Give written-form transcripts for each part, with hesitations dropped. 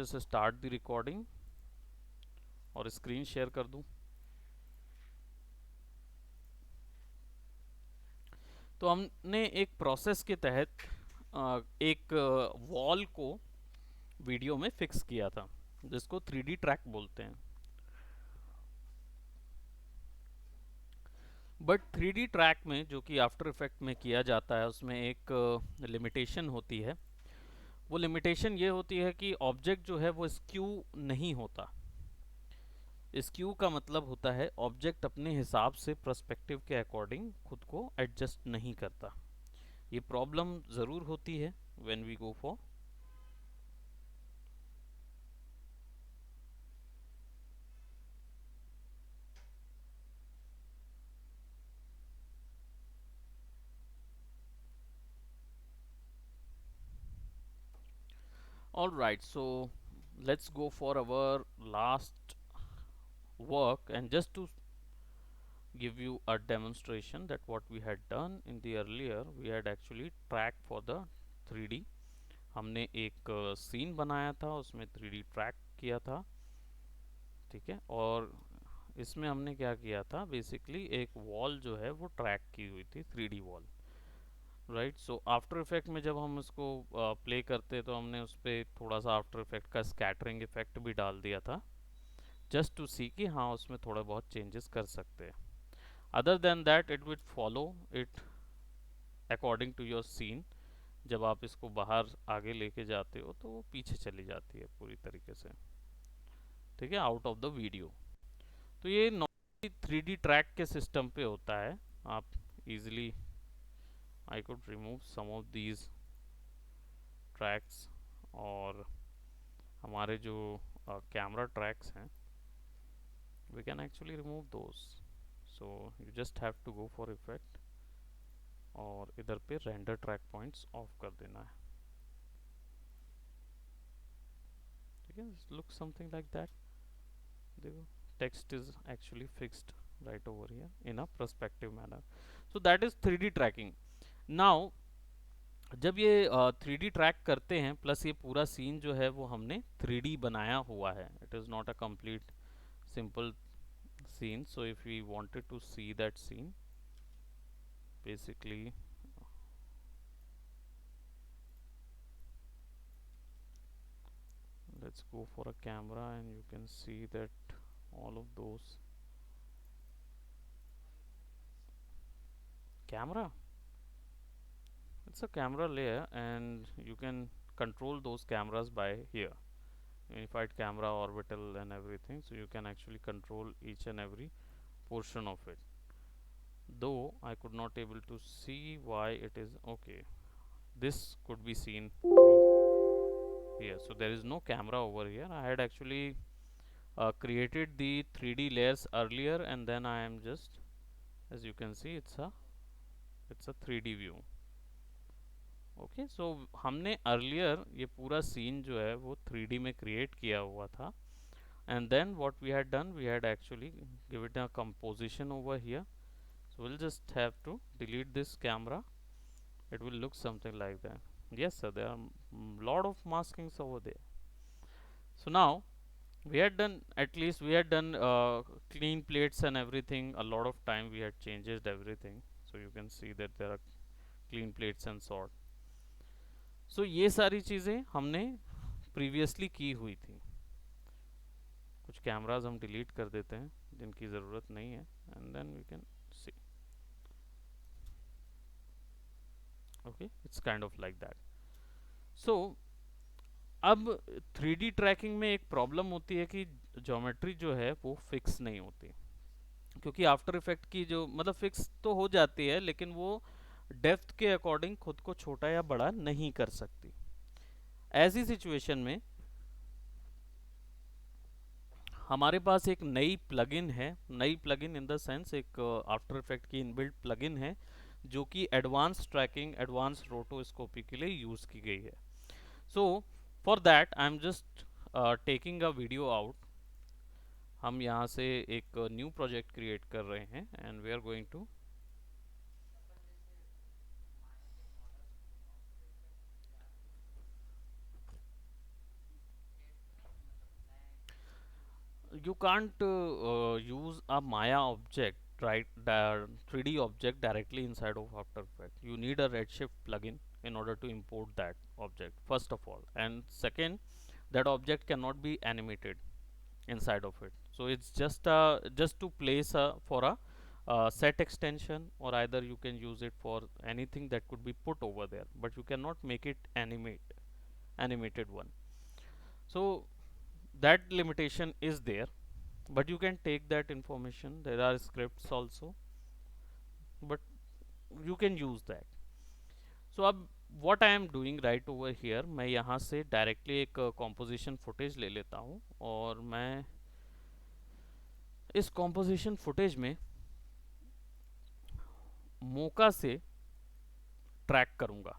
Just start the recording और screen share कर दूं। तो हमने एक प्रोसेस के तहत एक वॉल को वीडियो में फिक्स किया था, जिसको 3D ट्रैक बोलते हैं। बट 3D ट्रैक में, जो कि आफ्टर इफेक्ट में किया जाता है, उसमें एक लिमिटेशन होती है। वो लिमिटेशन ये होती है कि ऑब्जेक्ट जो है वो स्क्यू नहीं होता। स्क्यू का मतलब होता है ऑब्जेक्ट अपने हिसाब से पर्सपेक्टिव के अकॉर्डिंग खुद को एडजस्ट नहीं करता। ये प्रॉब्लम ज़रूर होती है when we go for all right. So let's go for our last work, and just to give you a demonstration that what we had done in the earlier, we had actually tracked for the 3D। हमने एक scene बनाया था, उसमें 3D track किया था, ठीक है। और इसमें हमने क्या किया था, बेसिकली एक वॉल जो है वो ट्रैक की हुई थी, 3D wall, right. So after effect में जब हम इसको प्ले करते तो हमने उस पर थोड़ा सा आफ्टर इफेक्ट का स्कैटरिंग इफेक्ट भी डाल दिया था, जस्ट टू सी कि हाँ उसमें थोड़ा बहुत चेंजेस कर सकते हैं। Other than that it will follow it according to your scene. जब आप इसको बाहर आगे लेके जाते हो तो वो पीछे चली जाती है पूरी तरीके से, ठीक है, आउट ऑफ द वीडियो। तो ये नॉर्मली 3D ट्रैक के सिस्टम पे होता है। आप easily, I could remove some of these tracks, और हमारे जो कैमरा ट्रैक्स हैं, we can actually remove those। so you just have to go for effect और इधर पे रेंडर ट्रैक पॉइंट्स ऑफ कर देना है, ठीक है। Look something like that. देखो, text is actually fixed right over here in a perspective manner। so that is 3D tracking। now जब ये 3D ट्रैक करते हैं, प्लस ये पूरा सीन जो है वो हमने 3D बनाया हुआ है, it is not a complete simple scene। so if we wanted to see that scene, basically let's go for a camera and you can see that all of those camera, it's a camera layer and you can control those cameras by here, unified camera, orbital and everything, so you can actually control each and every portion of it, though I could not able to see why it is okay. This could be seen through here, so there is no camera over here. I had actually created the 3D layers earlier, and then I am just, as you can see, it's a 3D view। Okay, so हमने earlier ये पूरा scene जो है वो 3D में create किया हुआ था, and then what we had done, we had actually give it a composition over here. so we'll just have to delete this camera, it will look something like that। yes sir, there are lot of maskings over there। so now we had done, at least we had done clean plates and everything, a lot of time we had changed everything, so you can see that there are clean plates and sort। so ये सारी चीज़ें हमने previously की हुई थी। कुछ cameras हम delete कर देते हैं जिनकी ज़रूरत नहीं है, and then we can see, okay, it's kind of like that. So अब 3D ट्रैकिंग में एक प्रॉब्लम होती है कि ज्योमेट्री जो है वो फिक्स नहीं होती, क्योंकि आफ्टर इफेक्ट की जो, मतलब फिक्स तो हो जाती है लेकिन वो डेप्थ के अकॉर्डिंग खुद को छोटा या बड़ा नहीं कर सकती। ऐसी सिचुएशन में हमारे पास एक नई प्लगइन है, नई प्लगइन इन द सेंस एक आफ्टर इफेक्ट की इनबिल्ट प्लगइन है, जो कि एडवांस ट्रैकिंग, एडवांस रोटोस्कोपी के लिए यूज़ की गई है। So for that I am just taking a video out. हम यहाँ से एक न्यू प्रोजेक्ट क्रिएट कर रहे हैं and we are going to, You can't use a Maya object, right? 3D object directly inside of After Effects. You need a Redshift plugin in order to import that object, first of all. And second, that object cannot be animated inside of it. So it's just to place a for a set extension, or either you can use it for anything that could be put over there, but you cannot make it animated one. So that limitation is there, but you can take that information. There are scripts also, but you can use that. So अब what I am doing right over here, मैं यहाँ से directly एक composition footage ले लेता हूँ, और मैं इस कॉम्पोजिशन फुटेज में मोका से ट्रैक करूँगा.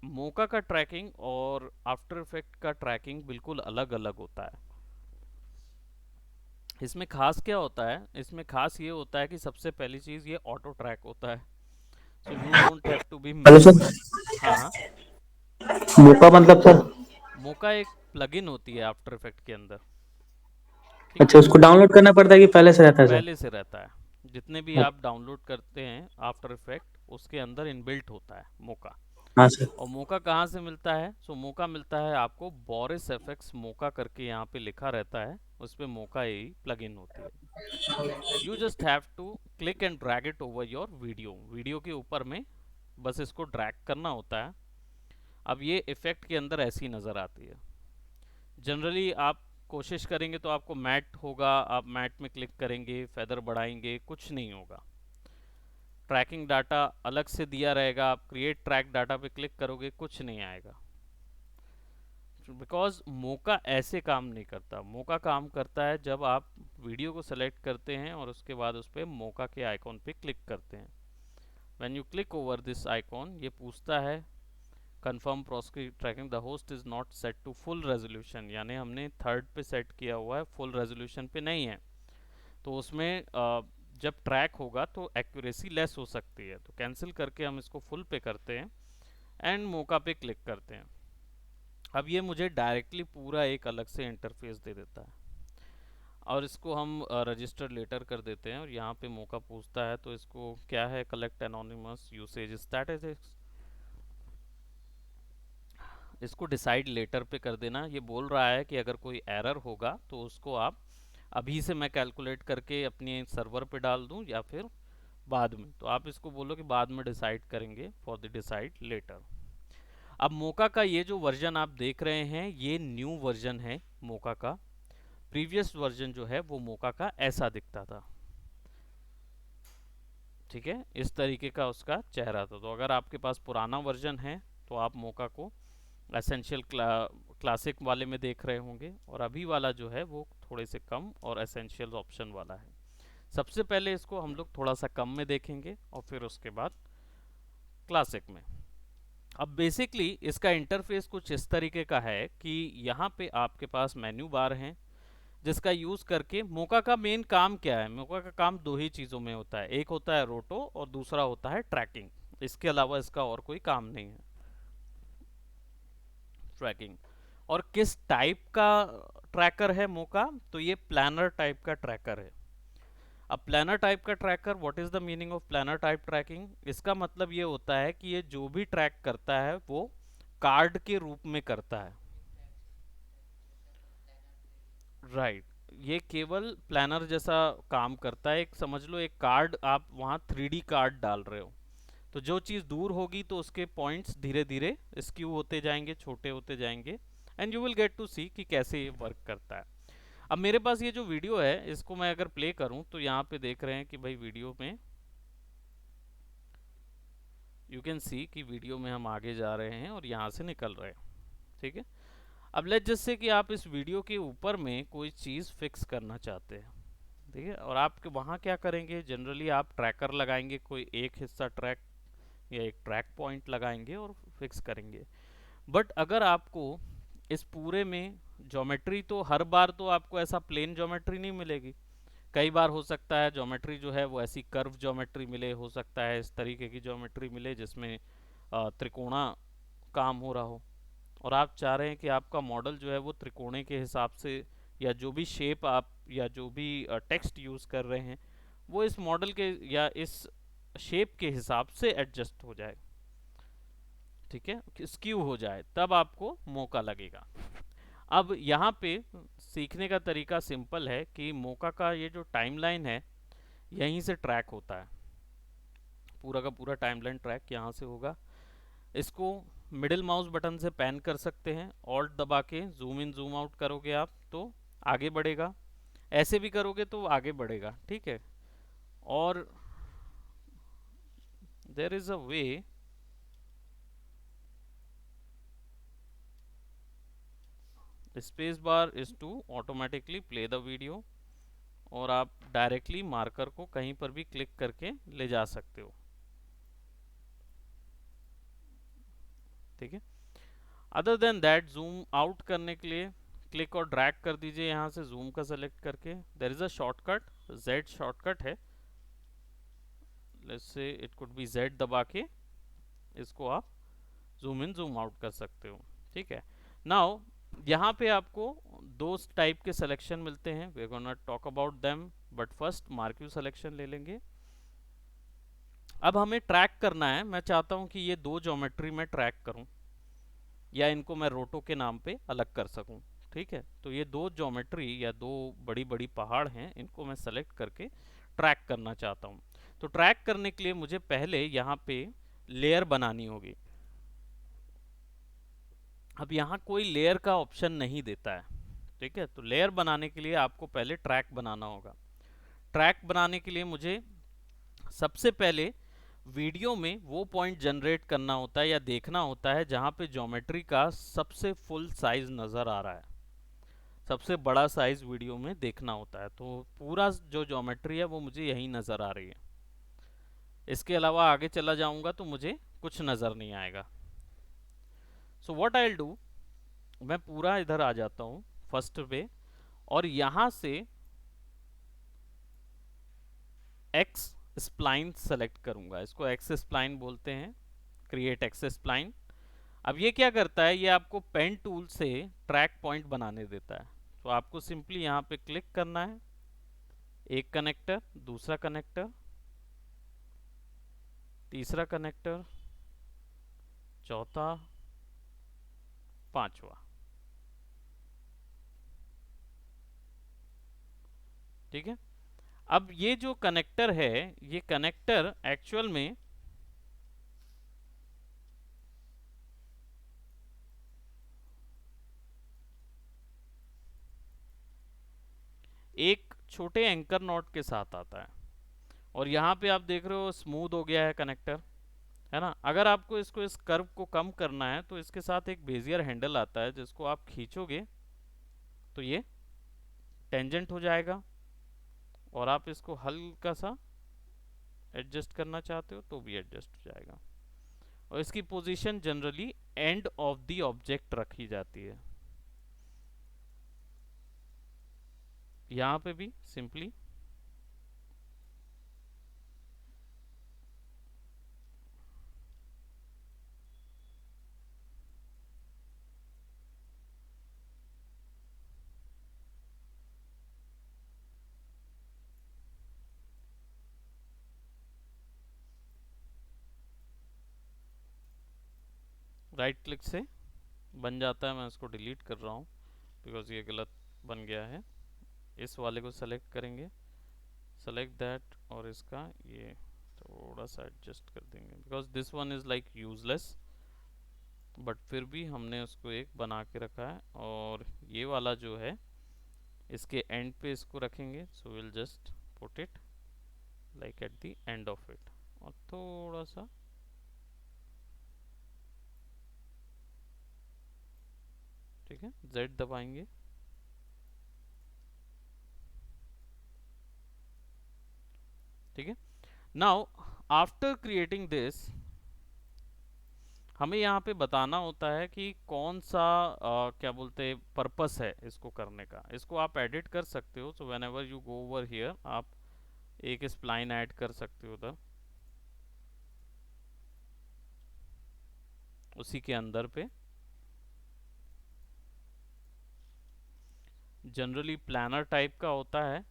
मोका का ट्रैकिंग और आफ्टर इफेक्ट का ट्रैकिंग बिल्कुल अलग अलग होता है. इसमें खास क्या होता है, इसमें खास ये होता है कि सबसे पहली चीज़ ये ऑटो ट्रैक होता है. So you don't have to be hello sir. Manually. हाँ हाँ. मोका मतलब सर? मोका एक प्लगइन होती है आफ्टर इफेक्ट के अंदर. ठीक है. अच्छा, उसको डाउनलोड करना पड़ता है कि पहले से रहता है सर? पहले से रहता है. जितने भी आप डाउनलोड करते हैं आफ्टर इफेक्ट, उसके अंदर इनबिल्ट होता है मोका. हाँ सर. और मोका कहाँ से मिलता है? सो मोका मिलता है आपको बोरिस एफएक्स मोका करके यहाँ पे लिखा रहता है, उस पर मोका ही प्लगइन होती है. You just have to click and drag it over your video के ऊपर में बस इसको ड्रैग करना होता है. अब ये इफेक्ट के अंदर ऐसी नज़र आती है. जनरली आप कोशिश करेंगे तो आपको मैट होगा, आप मैट में क्लिक करेंगे, फेदर बढ़ाएंगे, कुछ नहीं होगा. ट्रैकिंग डाटा अलग से दिया रहेगा, आप क्रिएट ट्रैक डाटा पे क्लिक करोगे, कुछ नहीं आएगा. बिकॉज मोका ऐसे काम नहीं करता. मोका काम करता है जब आप वीडियो को सेलेक्ट करते हैं और उसके बाद उस पर मोका के आइकॉन पे क्लिक करते हैं. When you click over this icon, ये पूछता है confirm proscript tracking, the host is not set to full resolution, यानी हमने थर्ड पे सेट किया हुआ है, फुल रेजोल्यूशन पे नहीं है. तो उसमें जब ट्रैक होगा तो एक्यूरेसी लेस हो सकती है, तो कैंसिल करके हम इसको फुल पे करते हैं एंड मोका पे क्लिक करते हैं. अब ये मुझे डायरेक्टली पूरा एक अलग से इंटरफेस दे देता है, और इसको हम रजिस्टर लेटर कर देते हैं. और यहाँ पे मौका पूछता है तो इसको क्या है, कलेक्ट एनोनिमस यूसेज स्टैटिस्टिक्स, इसको डिसाइड लेटर पे कर देना. ये बोल रहा है कि अगर कोई एरर होगा तो उसको आप अभी से मैं कैलकुलेट करके अपने सर्वर पे डाल दूं या फिर बाद में. तो आप इसको बोलो कि बाद में डिसाइड करेंगे, फॉर द डिसाइड लेटर. अब मोका का ये जो वर्जन आप देख रहे हैं, ये न्यू वर्जन है मोका का. प्रीवियस वर्जन जो है वो मोका का ऐसा दिखता था. ठीक है, इस तरीके का उसका चेहरा था. तो अगर आपके पास पुराना वर्जन है तो आप मोका को एसेंशियल क्लासिक वाले में देख रहे होंगे, और अभी वाला जो है वो थोड़े से कम और एसेंशियल ऑप्शन वाला है. सबसे पहले इसको हम लोग थोड़ा सा कम में देखेंगे और फिर उसके बाद क्लासिक में. अब बेसिकली इसका इंटरफेस कुछ इस तरीके का है कि यहाँ पे आपके पास मेन्यू बार हैं, जिसका यूज़ करके मोका का मेन काम क्या है. मोका का काम दो ही चीज़ों में होता है, एक होता है रोटो और दूसरा होता है ट्रैकिंग. इसके अलावा इसका और कोई काम नहीं है, ट्रैकिंग. और किस टाइप का ट्रैकर है मोका? तो ये प्लानर टाइप का ट्रैकर है. अब प्लानर टाइप का tracker, what is the meaning of planar type tracking? इसका मतलब ये होता है कि ये जो भी ट्रैक करता है वो कार्ड के रूप में करता है. राइट. ये केवल प्लानर जैसा काम करता है. एक समझ लो एक कार्ड, आप वहाँ 3D कार्ड डाल रहे हो, तो जो चीज़ दूर होगी तो उसके पॉइंट्स धीरे धीरे स्क्यू होते जाएंगे, छोटे होते जाएंगे, and you will get to see कि कैसे ये वर्क करता है. अब मेरे पास ये जो वीडियो है, इसको मैं अगर प्ले करूं तो यहाँ पे देख रहे हैं कि भाई वीडियो में यू कैन सी कि वीडियो में हम आगे जा रहे हैं और यहाँ से निकल रहे हैं. ठीक है. अब लेट जैसे कि आप इस वीडियो के ऊपर में कोई चीज़ फिक्स करना चाहते हैं. ठीक है. और आप वहाँ क्या करेंगे, जनरली आप ट्रैकर लगाएंगे, कोई एक हिस्सा ट्रैक या एक ट्रैक पॉइंट लगाएंगे और फिक्स करेंगे. बट अगर आपको इस पूरे में ज्योमेट्री, तो हर बार तो आपको ऐसा प्लेन ज्योमेट्री नहीं मिलेगी. कई बार हो सकता है ज्योमेट्री जो है वो ऐसी कर्व ज्योमेट्री मिले, हो सकता है इस तरीके की ज्योमेट्री मिले जिसमें त्रिकोणा काम हो रहा हो, और आप चाह रहे हैं कि आपका मॉडल जो है वो त्रिकोणे के हिसाब से या जो भी शेप आप या जो भी टेक्स्ट यूज़ कर रहे हैं वो इस मॉडल के या इस शेप के हिसाब से एडजस्ट हो जाए, ठीक है, स्क्यू हो जाए, तब आपको मौका लगेगा। अब यहाँ पे सीखने का तरीका सिंपल है कि मौका का ये जो टाइमलाइन है यहीं से ट्रैक होता है, पूरा का पूरा टाइमलाइन ट्रैक यहाँ से होगा। इसको मिडिल माउस बटन से पैन कर सकते हैं, ऑल्ट दबा के जूम इन जूम आउट करोगे आप तो आगे बढ़ेगा, ऐसे भी करोगे तो आगे बढ़ेगा, ठीक है। और there is a way, space bar is to automatically play the video, और आप डायरेक्टली मार्कर को कहीं पर भी क्लिक करके ले जा सकते हो, ठीक है। Other than that zoom out करने के लिए क्लिक और ड्रैग कर दीजिए यहाँ से जूम का सेलेक्ट करके। There is a shortcut, Z shortcut है, let's say it could be Z दबा के इसको आप जूम इन जूम आउट कर सकते हो, ठीक है। नाउ यहाँ पे आपको दो टाइप के सिलेक्शन मिलते हैं, we are gonna talk about them, but first marquee selection ले लेंगे। अब हमें ट्रैक करना है, मैं चाहता हूँ कि ये दो ज्योमेट्री में ट्रैक करूँ या इनको मैं रोटो के नाम पे अलग कर सकूं, ठीक है। तो ये दो ज्योमेट्री या दो बड़ी बड़ी पहाड़ हैं, इनको मैं सेलेक्ट करके ट्रैक करना चाहता हूं। तो ट्रैक करने के लिए मुझे पहले यहाँ पे लेयर बनानी होगी। अब यहाँ कोई लेयर का ऑप्शन नहीं देता है, ठीक है। तो लेयर बनाने के लिए आपको पहले ट्रैक बनाना होगा। ट्रैक बनाने के लिए मुझे सबसे पहले वीडियो में वो पॉइंट जनरेट करना होता है या देखना होता है जहाँ पे ज्योमेट्री का सबसे फुल साइज नज़र आ रहा है, सबसे बड़ा साइज वीडियो में देखना होता है। तो पूरा जो ज्योमेट्री है वो मुझे यहीं नज़र आ रही है, इसके अलावा आगे चला जाऊंगा तो मुझे कुछ नज़र नहीं आएगा। So what I will do, मैं पूरा इधर आ जाता हूँ फर्स्ट पे, और यहाँ से एक्स स्प्लाइन सेलेक्ट करूंगा, इसको एक्स स्प्लाइन बोलते हैं, क्रिएट एक्स स्प्लाइन। अब ये क्या करता है, ये आपको पेन टूल से ट्रैक पॉइंट बनाने देता है। तो आपको सिंपली यहाँ पे क्लिक करना है, एक कनेक्टर, दूसरा कनेक्टर, तीसरा कनेक्टर, चौथा, पांचवा, ठीक है। अब ये जो कनेक्टर है, ये कनेक्टर एक्चुअल में एक छोटे एंकर नॉट के साथ आता है, और यहाँ पे आप देख रहे हो स्मूथ हो गया है कनेक्टर, है ना। अगर आपको इसको इस कर्व को कम करना है तो इसके साथ एक बेजियर हैंडल आता है, जिसको आप खींचोगे तो ये टेंजेंट हो जाएगा, और आप इसको हल्का सा एडजस्ट करना चाहते हो तो भी एडजस्ट हो जाएगा। और इसकी position generally end of the object रखी जाती है। यहाँ पे भी सिंपली राइट क्लिक से बन जाता है, मैं इसको डिलीट कर रहा हूँ बिकॉज ये गलत बन गया है। इस वाले को सेलेक्ट करेंगे, सेलेक्ट दैट, और इसका ये थोड़ा सा एडजस्ट कर देंगे because this one is like useless, but फिर भी हमने उसको एक बना के रखा है। और ये वाला जो है इसके एंड पे इसको रखेंगे, so will just put it like at the end of it, और थोड़ा सा ठीक है, Z दबाएंगे। ठीक है, नाउ आफ्टर क्रिएटिंग दिस हमें यहाँ पे बताना होता है कि कौन सा क्या बोलते हैं पर्पस है इसको करने का। इसको आप एडिट कर सकते हो, so when ever you go over here आप एक स्प्लाइन ऐड कर सकते हो उधर उसी के अंदर पे। जनरली प्लानर टाइप का होता है,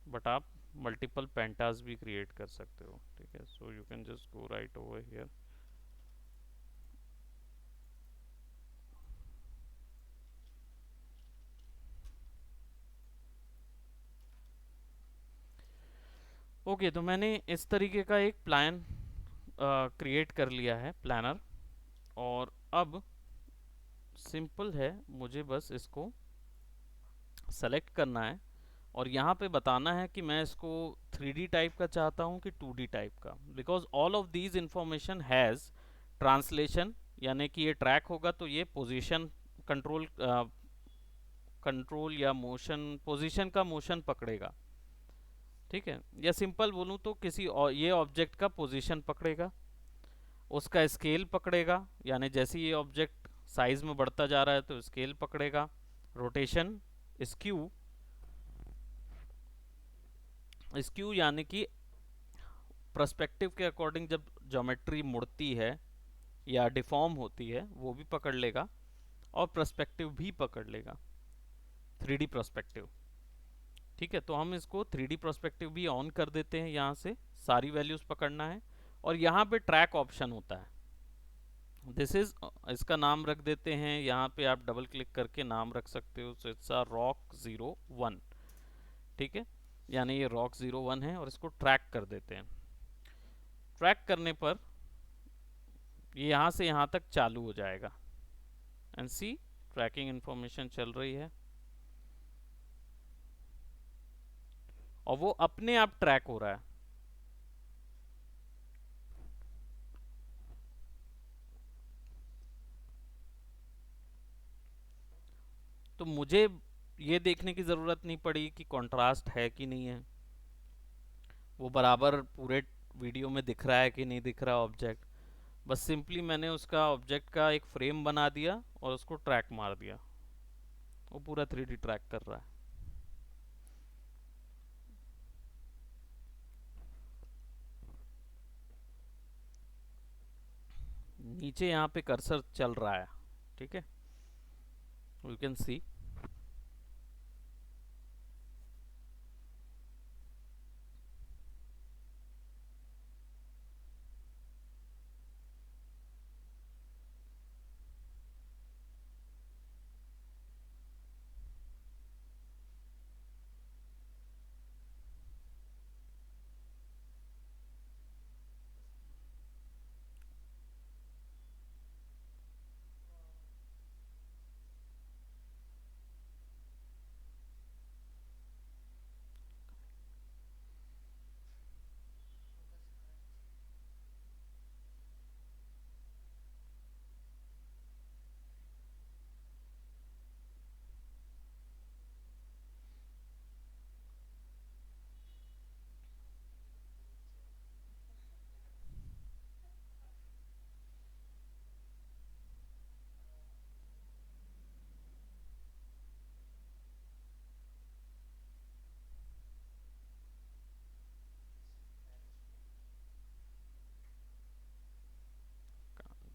बट आप मल्टीपल पेंटास भी क्रिएट कर सकते हो, ठीक है। So you can just go right over here. Okay, तो मैंने इस तरीके का एक प्लान क्रिएट कर लिया है, प्लानर। और अब सिंपल है, मुझे बस इसको सेलेक्ट करना है और यहाँ पे बताना है कि मैं इसको 3D टाइप का चाहता हूँ कि 2D टाइप का, because all of these information has translation, यानी कि ये ट्रैक होगा तो ये पोजीशन कंट्रोल कंट्रोल या मोशन, पोजीशन का मोशन पकड़ेगा, ठीक है। या सिंपल बोलूँ तो किसी ये ऑब्जेक्ट का पोजीशन पकड़ेगा, उसका स्केल पकड़ेगा, यानी जैसे ये ऑब्जेक्ट साइज में बढ़ता जा रहा है तो स्केल पकड़ेगा, रोटेशन, स्क्यू, स्क्यू यानी कि पर्सपेक्टिव के अकॉर्डिंग जब ज्योमेट्री मुड़ती है या डिफॉर्म होती है वो भी पकड़ लेगा, और पर्सपेक्टिव भी पकड़ लेगा, 3D पर्सपेक्टिव, ठीक है। तो हम इसको 3D पर्सपेक्टिव भी ऑन कर देते हैं, यहाँ से सारी वैल्यूज पकड़ना है। और यहाँ पे ट्रैक ऑप्शन होता है, दिस इज, इसका नाम रख देते हैं, यहाँ पे आप डबल क्लिक करके नाम रख सकते हो, सो इट्स अ रॉक 01, ठीक है। यानी ये रॉक 01 है और इसको ट्रैक कर देते हैं। ट्रैक करने पर ये यहाँ से यहाँ तक चालू हो जाएगा, एंड सी ट्रैकिंग इंफॉर्मेशन चल रही है और वो अपने आप ट्रैक हो रहा है। तो मुझे ये देखने की ज़रूरत नहीं पड़ी कि कंट्रास्ट है कि नहीं है, वो बराबर पूरे वीडियो में दिख रहा है कि नहीं दिख रहा ऑब्जेक्ट। बस सिंपली मैंने उसका ऑब्जेक्ट का एक फ्रेम बना दिया और उसको ट्रैक मार दिया, वो पूरा 3D ट्रैक कर रहा है। नीचे यहाँ पे कर्सर चल रहा है, ठीक है, you can see.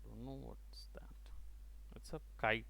Don't know what's that. It's a kite.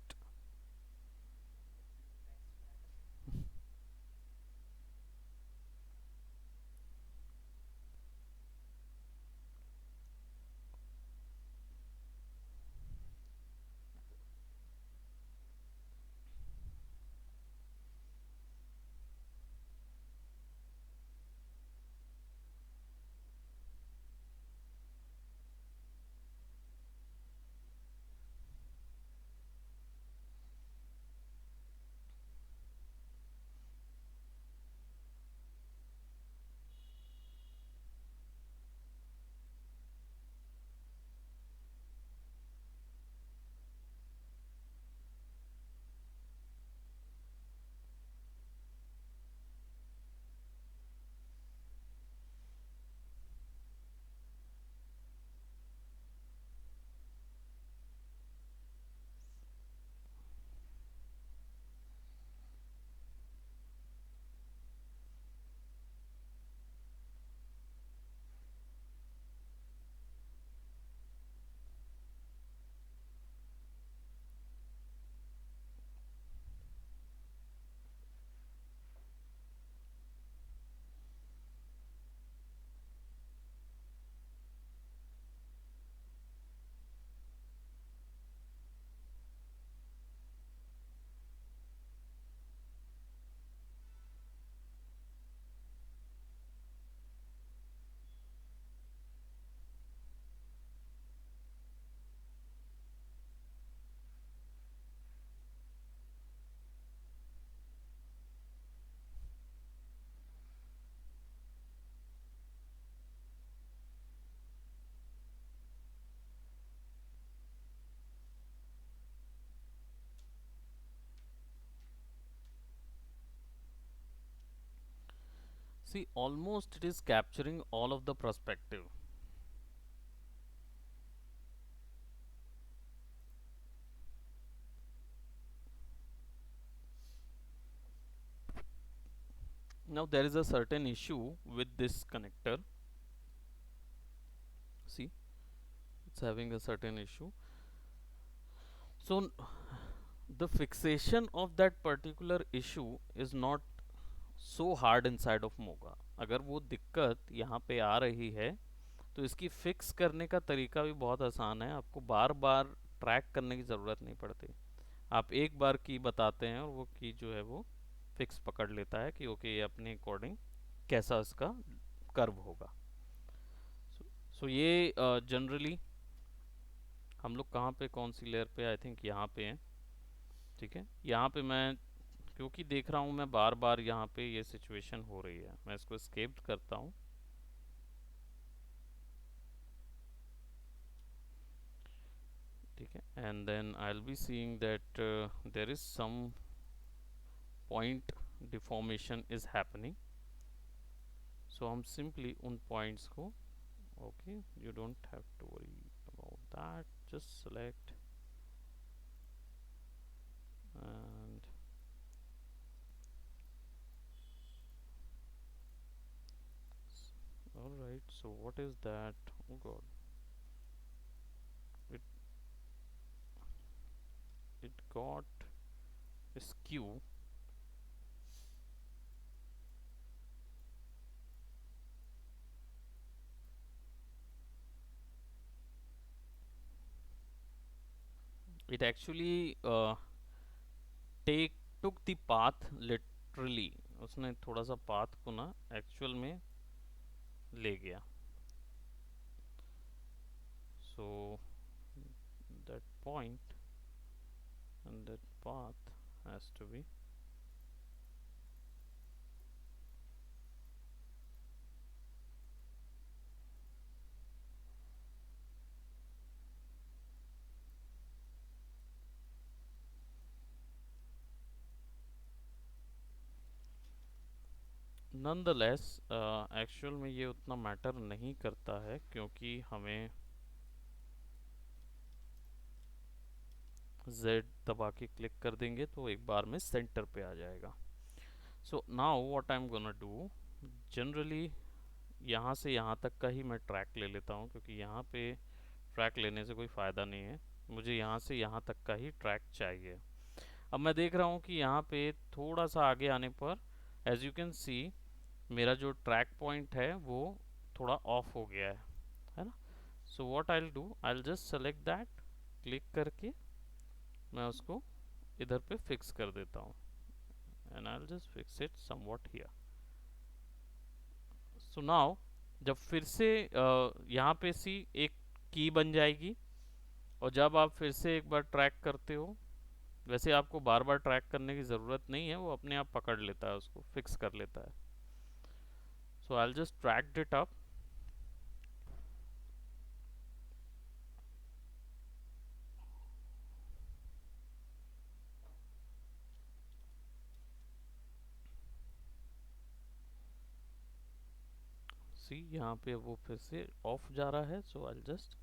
See, almost it is capturing all of the perspective. Now there is a certain issue with this connector. See, it's having a certain issue. So the fixation of that particular issue is not so hard inside of Moga. अगर वो दिक्कत यहाँ पे आ रही है तो इसकी fix करने का तरीका भी बहुत आसान है। आपको बार बार ट्रैक करने की ज़रूरत नहीं पड़ती। आप एक बार की बताते हैं और वो की जो है वो फिक्स पकड़ लेता है कि ओके ये अपने अकॉर्डिंग कैसा इसका कर्व होगा। सो ये जनरली हम लोग कहाँ पे कौन सी लेयर पे, आई थिंक यहाँ पे हैं। ठीक है, यहाँ पे मैं क्योंकि देख रहा हूँ मैं बार बार यहाँ पे ये सिचुएशन हो रही है, मैं इसको स्केप करता हूँ। ठीक है, and then I will be seeing that there is some point deformation is happening. So हम सिंपली उन पॉइंट्स को, okay you don't have to worry about that, just select and all right. So what is that? Oh god, it it got skew. It actually take took the path literally, उसने थोड़ा सा path को ना actual में ले गया। So that point and that path has to be nonetheless actual में ये उतना मैटर नहीं करता है क्योंकि हमें Z दबा के क्लिक कर देंगे तो एक बार में सेंटर पे आ जाएगा। So now what I am gonna do, generally यहाँ से यहाँ तक का ही मैं ट्रैक ले लेता हूँ क्योंकि यहाँ पे ट्रैक लेने से कोई फ़ायदा नहीं है। मुझे यहाँ से यहाँ तक का ही ट्रैक चाहिए। अब मैं देख रहा हूँ कि यहाँ पे थोड़ा सा आगे आने पर एज यू कैन सी मेरा जो ट्रैक पॉइंट है वो थोड़ा ऑफ हो गया है ना। So what I will do, I will just select that, click करके मैं उसको इधर पे फिक्स कर देता हूँ and I will just fix it somewhat here. So now जब फिर से यहाँ पे सी एक की बन जाएगी और जब आप फिर से एक बार ट्रैक करते हो, वैसे आपको बार बार ट्रैक करने की ज़रूरत नहीं है, वो अपने आप पकड़ लेता है, उसको फिक्स कर लेता है। So I will just track it up. See यहाँ पे वो फिर से ऑफ जा रहा है, so I just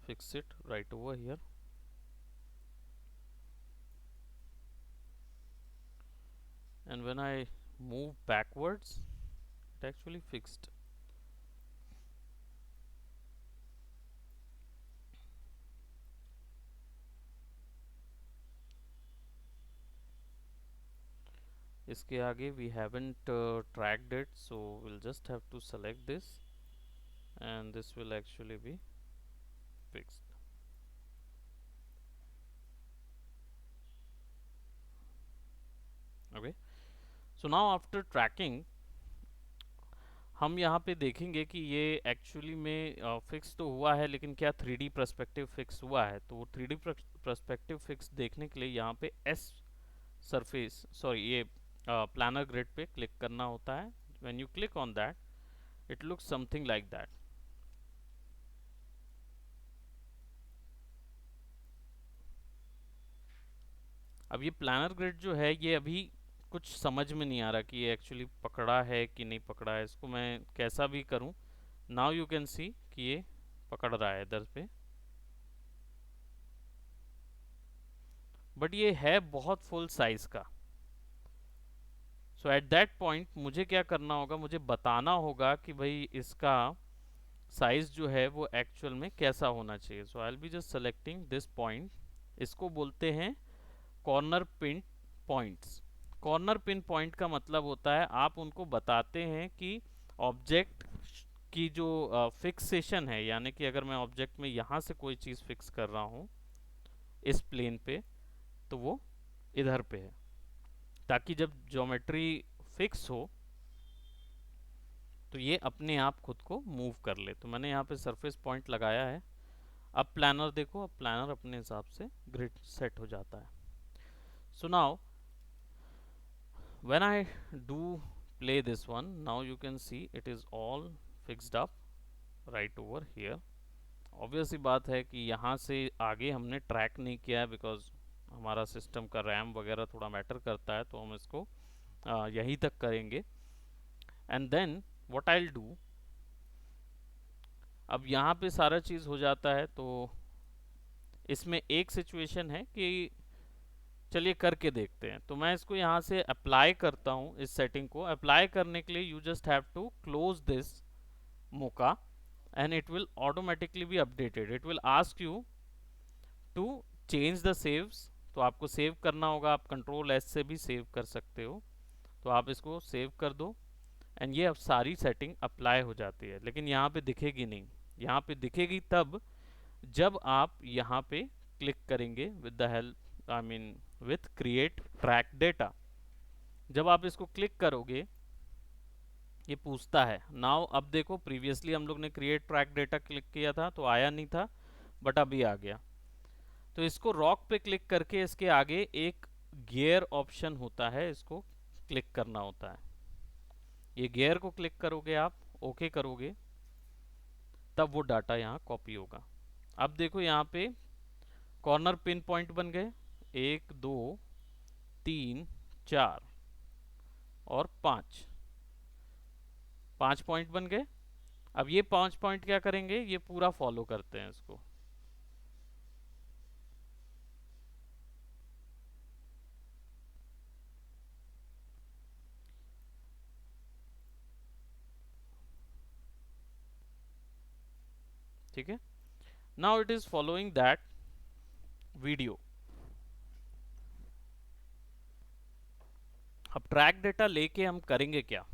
fix it right over here and when I move backwards it actually fixed. इसके आगे we haven't tracked it, so we'll just have to select this and this will actually be fixed. Okay, so now after tracking हम यहाँ पे देखेंगे कि ये actually में fix तो हुआ है, लेकिन क्या 3D पर्सपेक्टिव फिक्स हुआ है। तो वो 3D पर्सपेक्टिव फिक्स देखने के लिए यहाँ पे एस सरफेस सॉरी ये प्लानर ग्रिड पे क्लिक करना होता है। When you click on that it looks something like that. अब ये प्लानर ग्रिड जो है ये अभी कुछ समझ में नहीं आ रहा कि ये एक्चुअली पकड़ा है कि नहीं पकड़ा है, इसको मैं कैसा भी करूं। नाउ यू कैन सी कि ये पकड़ रहा है इधर पे, बट ये है बहुत फुल साइज का। सो एट दैट पॉइंट मुझे क्या करना होगा, मुझे बताना होगा कि भाई इसका साइज जो है वो एक्चुअल में कैसा होना चाहिए। So I will be just selecting this point, इसको बोलते हैं corner pin points. Corner pin point का मतलब होता है आप उनको बताते हैं कि ऑब्जेक्ट की जो फिक्सेशन है, यानी कि अगर मैं ऑब्जेक्ट में यहाँ से कोई चीज़ फिक्स कर रहा हूँ इस प्लेन पे, तो वो इधर पे है, ताकि जब ज्योमेट्री फिक्स हो तो ये अपने आप खुद को मूव कर ले। तो मैंने यहाँ पे सरफेस पॉइंट लगाया है। अब प्लानर देखो, अब प्लानर अपने हिसाब से ग्रिड सेट हो जाता है। So now when I do play this one, now you can see it is all fixed up right over here. Obvious सी बात है कि यहाँ से आगे हमने ट्रैक नहीं किया है, बिकॉज हमारा सिस्टम का रैम वगैरह थोड़ा मैटर करता है, तो हम इसको यहीं तक करेंगे। And then what I will do, अब यहाँ पे सारा चीज़ हो जाता है, तो इसमें एक सिचुएशन है कि चलिए करके देखते हैं। तो मैं इसको यहाँ से अप्लाई करता हूँ, इस सेटिंग को अप्लाई करने के लिए you just have to close this Mocha and it will automatically be updated. It will ask you to change the saves, तो आपको सेव करना होगा, आप कंट्रोल एस से भी सेव कर सकते हो, तो आप इसको सेव कर दो एंड ये अब सारी सेटिंग अप्लाई हो जाती है। लेकिन यहाँ पे दिखेगी नहीं, यहाँ पे दिखेगी तब जब आप यहाँ पे क्लिक करेंगे with the help, I mean with create track data. जब आप इसको क्लिक करोगे ये पूछता है। नाउ अब देखो, प्रीवियसली हम लोग ने क्रिएट ट्रैक डेटा क्लिक किया था तो आया नहीं था, बट अभी आ गया। तो इसको रॉक पे क्लिक करके इसके आगे एक गियर ऑप्शन होता है, इसको क्लिक करना होता है। ये गियर को क्लिक करोगे आप, ओके करोगे, तब वो डाटा यहाँ कॉपी होगा। अब देखो यहाँ पे कॉर्नर पिन पॉइंट बन गए, 1 2 3 4 और 5, 5 पॉइंट बन गए। अब ये 5 पॉइंट क्या करेंगे, ये पूरा फॉलो करते हैं इसको। ठीक है, now it is following that video. अब ट्रैक डेटा लेके हम करेंगे क्या,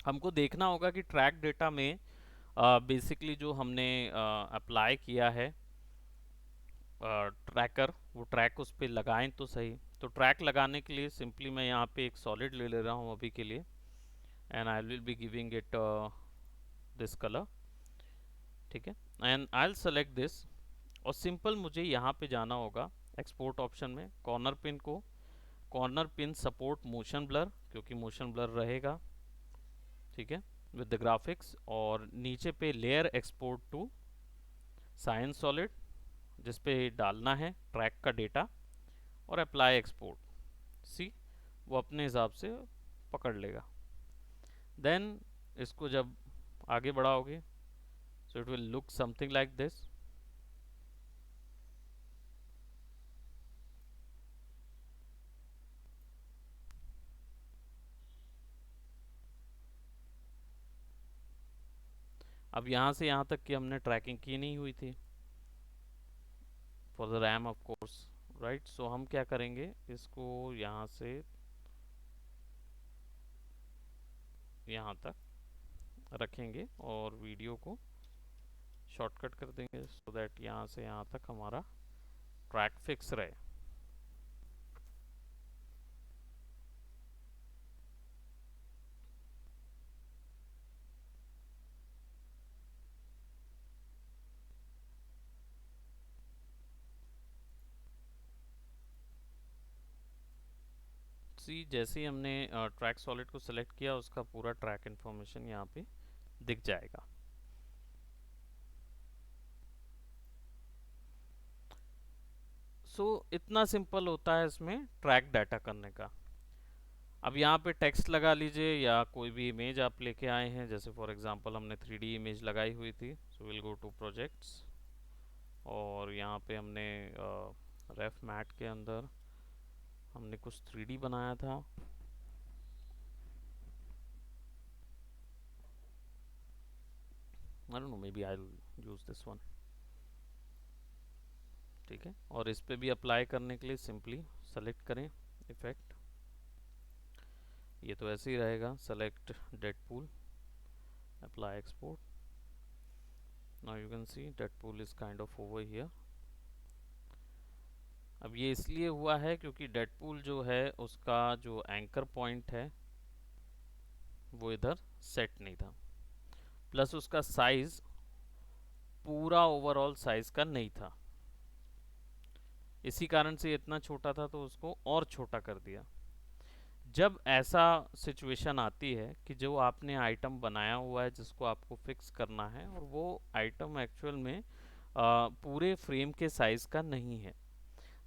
हमको देखना होगा कि ट्रैक डेटा में बेसिकली जो हमने अप्लाई किया है ट्रैकर, वो ट्रैक उस पर लगाएं तो सही। तो ट्रैक लगाने के लिए सिंपली मैं यहाँ पे एक सॉलिड ले रहा हूँ अभी के लिए, and I will be giving it this colour. ठीक है, and I will select this, और सिंपल मुझे यहाँ पे जाना होगा एक्सपोर्ट ऑप्शन में, कॉर्नर पिन को, corner pin support motion blur, क्योंकि मोशन ब्लर रहेगा। ठीक है, विद द ग्राफिक्स, और नीचे पे layer export to sign solid, जिस पे डालना है ट्रैक का डेटा, और अप्लाई एक्सपोर्ट। सी, वो अपने हिसाब से पकड़ लेगा। देन इसको जब आगे बढ़ाओगे, so it will look something like this. अब यहाँ से यहाँ तक की हमने ट्रैकिंग की नहीं हुई थी for the RAM of course, right. So हम क्या करेंगे, इसको यहाँ से यहाँ तक रखेंगे और वीडियो को शॉर्टकट कर देंगे, सो दैट यहाँ से यहाँ तक हमारा ट्रैक फिक्स रहे। सी, जैसे ही हमने ट्रैक सॉलिड को सिलेक्ट किया, उसका पूरा ट्रैक इन्फॉर्मेशन यहाँ पे दिख जाएगा। सो इतना सिंपल होता है इसमें ट्रैक डाटा करने का। अब यहाँ पे टेक्स्ट लगा लीजिए या कोई भी इमेज आप लेके आए हैं, जैसे फॉर एग्जांपल हमने 3D इमेज लगाई हुई थी, so will go to projects और यहाँ पे हमने रेफ मैट के अंदर हमने कुछ 3D बनाया था। I don't know, maybe I will use this one. ठीक है, और इस पे भी अप्लाई करने के लिए सिंपली सेलेक्ट करें इफेक्ट, ये तो ऐसे ही रहेगा, select Deadpool, apply export. Now you can see Deadpool is kind of over here. अब ये इसलिए हुआ है क्योंकि डेडपूल जो है उसका जो एंकर पॉइंट है वो इधर सेट नहीं था, प्लस उसका साइज पूरा ओवरऑल साइज का नहीं था, इसी कारण से इतना छोटा था तो उसको और छोटा कर दिया। जब ऐसा सिचुएशन आती है कि जो आपने आइटम बनाया हुआ है जिसको आपको फिक्स करना है और वो आइटम एक्चुअल में पूरे फ्रेम के साइज का नहीं है,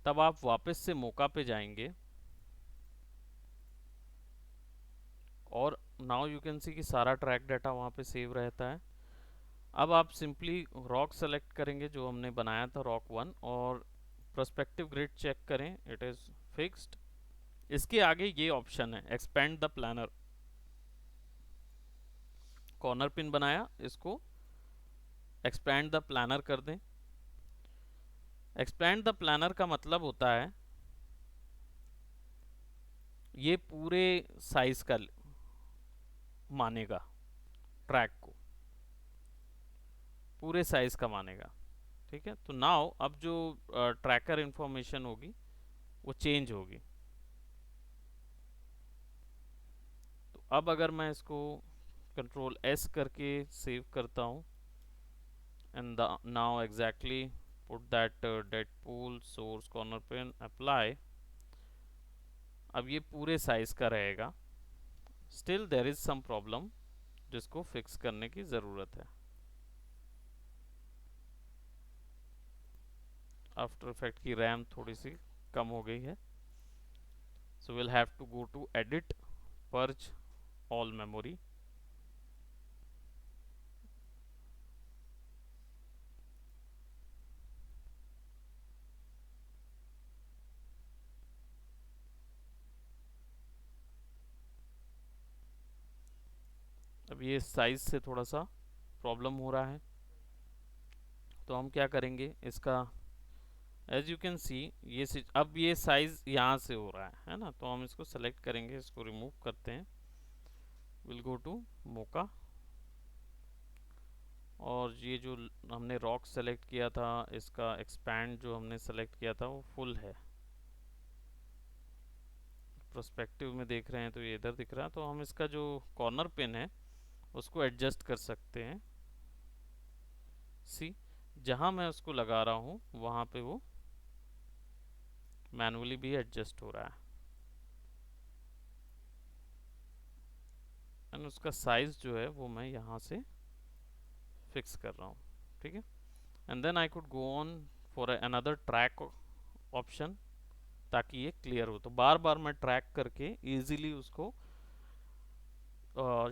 तब आप वापस से मौका पे जाएंगे और नाउ यू कैन सी कि सारा ट्रैक डाटा वहाँ पे सेव रहता है। अब आप सिंपली रॉक सेलेक्ट करेंगे जो हमने बनाया था रॉक 1 और पर्सपेक्टिव ग्रिड चेक करें, इट इज़ फिक्स्ड। इसके आगे ये ऑप्शन है expand the planar, corner pin बनाया, इसको एक्सपेंड द प्लानर कर दें। एक्सपेंड द प्लानर का मतलब होता है ये पूरे साइज का मानेगा, ट्रैक को पूरे साइज का मानेगा। ठीक है, तो नाउ अब जो ट्रैकर इंफॉर्मेशन होगी वो चेंज होगी। तो अब अगर मैं इसको कंट्रोल एस करके सेव करता हूँ and now exactly put that Deadpool source corner pin apply, अब ये पूरे साइज का रहेगा। Still there is some problem जिसको फिक्स करने की ज़रूरत है। आफ्टर इफेक्ट की रैम थोड़ी सी कम हो गई है, so will have to go to edit, purge all memory. अब ये साइज से थोड़ा सा प्रॉब्लम हो रहा है, तो हम क्या करेंगे इसका, एज यू कैन सी ये अब ये साइज यहाँ से हो रहा है ना, तो हम इसको सेलेक्ट करेंगे, इसको रिमूव करते हैं, विल गो टू मोका और ये जो हमने रॉक सेलेक्ट किया था इसका एक्सपैंड जो हमने सेलेक्ट किया था वो फुल है। प्रोस्पेक्टिव में देख रहे हैं तो ये इधर दिख रहा है, तो हम इसका जो कॉर्नर पिन है उसको एडजस्ट कर सकते हैं। सी जहाँ मैं उसको लगा रहा हूँ वहाँ पे वो मैनुअली भी एडजस्ट हो रहा है एंड उसका साइज जो है वो मैं यहाँ से फिक्स कर रहा हूँ। ठीक है, and then I could go on for another track option, ताकि ये क्लियर हो, तो बार बार मैं ट्रैक करके इजीली उसको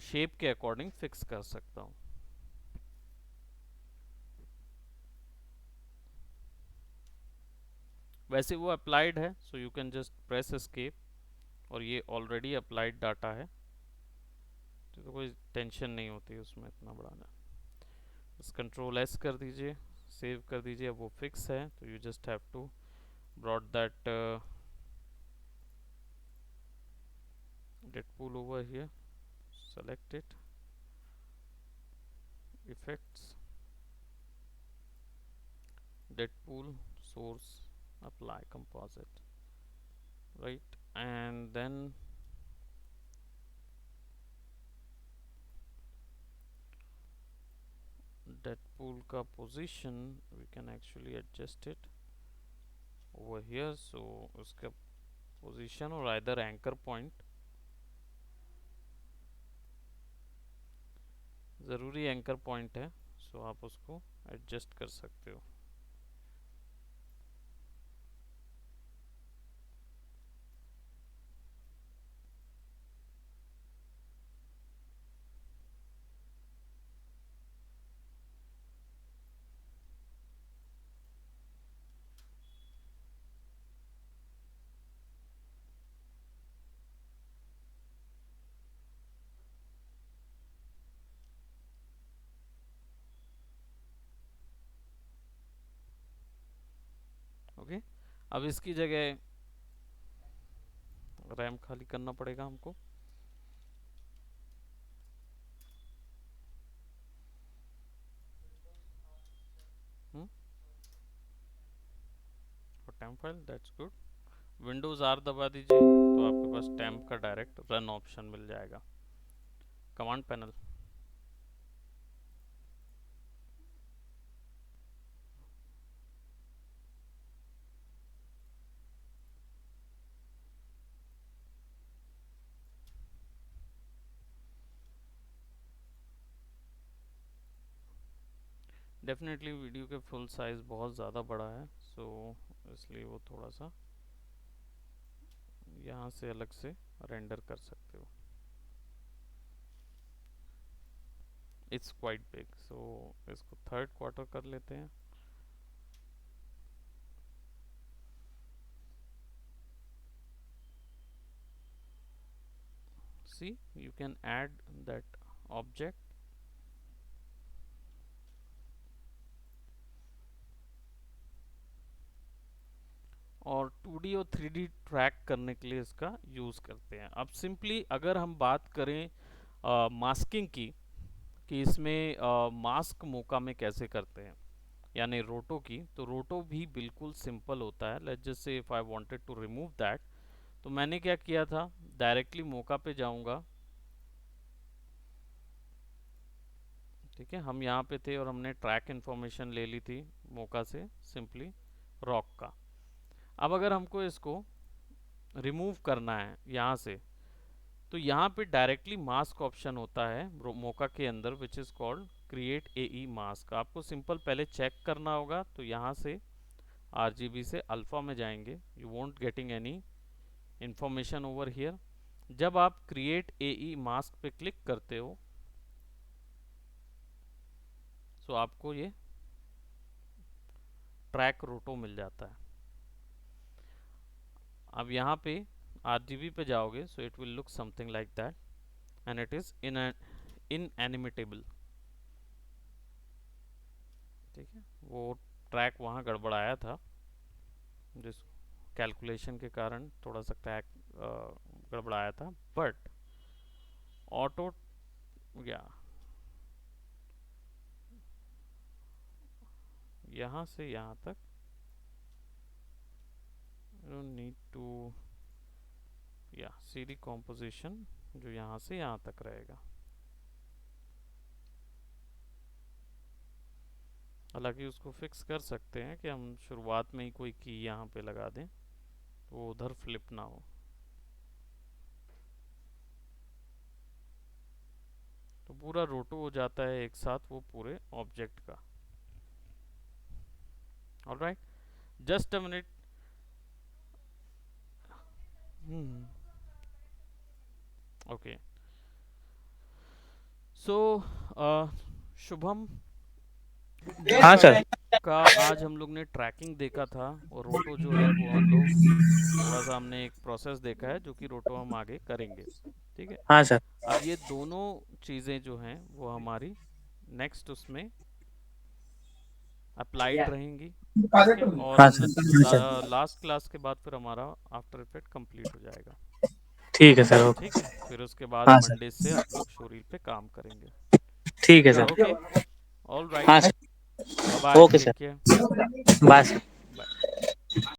शेप के अकॉर्डिंग फिक्स कर सकता हूँ। वैसे वो अप्लाइड है, so you can just press escape और ये ऑलरेडी अप्लाइड डाटा है, तो कोई टेंशन नहीं होती उसमें इतना बढ़ाना। बस कंट्रोल एस कर दीजिए, सेव कर दीजिए, अब वो फिक्स है, तो you just have to brought that Deadpool over here, select it, effects, Deadpool source, apply composite, right, and then Deadpool का position we can actually adjust it over here, so उसका position और either anchor point, ज़रूरी anchor point है, सो आप उसको adjust कर सकते हो। अब इसकी जगह रैम खाली करना पड़ेगा हमको। और temp file, that's good. Windows R दबा दीजिए तो आपके पास टेम्प का डायरेक्ट रन ऑप्शन मिल जाएगा। कमांड पैनल, डेफिनेटली वीडियो के फुल साइज बहुत ज़्यादा बड़ा है, सो इसलिए वो थोड़ा सा यहाँ से अलग से रेंडर कर सकते हो। इट्स क्वाइट बिग, सो इसको थर्ड क्वार्टर कर लेते हैं। See, you can add that object, और 2D और 3D ट्रैक करने के लिए इसका यूज़ करते हैं। अब सिंपली अगर हम बात करें मास्किंग की, कि इसमें मास्क मोका में कैसे करते हैं, यानी रोटो की, तो रोटो भी बिल्कुल सिंपल होता है। Let's just say if I wanted to remove that, तो मैंने क्या किया था, डायरेक्टली मोका पे जाऊंगा। ठीक है, हम यहाँ पे थे और हमने ट्रैक इन्फॉर्मेशन ले ली थी मोका से, सिंपली रॉक का। अब अगर हमको इसको रिमूव करना है यहाँ से, तो यहाँ पे डायरेक्टली मास्क ऑप्शन होता है मोका के अंदर, which is called create AE mask. आपको सिंपल पहले चेक करना होगा, तो यहाँ से RGB से अल्फा में जाएंगे, you won't getting any information over here. जब आप क्रिएट एई मास्क पे क्लिक करते हो, तो आपको ये ट्रैक रोटो मिल जाता है। अब यहाँ पे RGB पे जाओगे, so it will look something like that, and it is in animatable. ठीक है, वो ट्रैक वहाँ गड़बड़ाया था, जिस कैलकुलेशन के कारण थोड़ा सा ट्रैक गड़बड़ाया था, बट ऑटो या यहाँ से यहाँ तक यू नीड टू या सी दी कॉम्पोजिशन, जो यहाँ से यहाँ तक रहेगा। हालांकि उसको फिक्स कर सकते हैं कि हम शुरुआत में ही कोई की यहाँ पे लगा दें, तो वो उधर फ्लिप ना हो। तो पूरा रोटो हो जाता है एक साथ वो पूरे ऑब्जेक्ट का। Alright, just a minute. Okay, so Shubham, हाँ मोका सर। का आज हम लोग ने ट्रैकिंग देखा था, और रोटो जो है वो हम लोग थोड़ा सा हमने एक प्रोसेस देखा है, जो कि रोटो हम आगे करेंगे। ठीक है, हाँ सर। अब ये दोनों चीज़ें जो हैं वो हमारी नेक्स्ट उसमें अप्लाइड रहेंगी। ठीक है, और हाँ सर। हाँ सर। लास्ट क्लास के बाद फिर हमारा आफ्टर इफेक्ट कंप्लीट हो जाएगा। ठीक है सर, ओके। ठीक है, फिर उसके बाद हाँ सर। मंडे से आप लोग शोरील पे काम करेंगे। ठीक है सर। ओके, ऑल राइट, हाँ sir. Bye bye, okay take sir. Care, bye sir. Bye.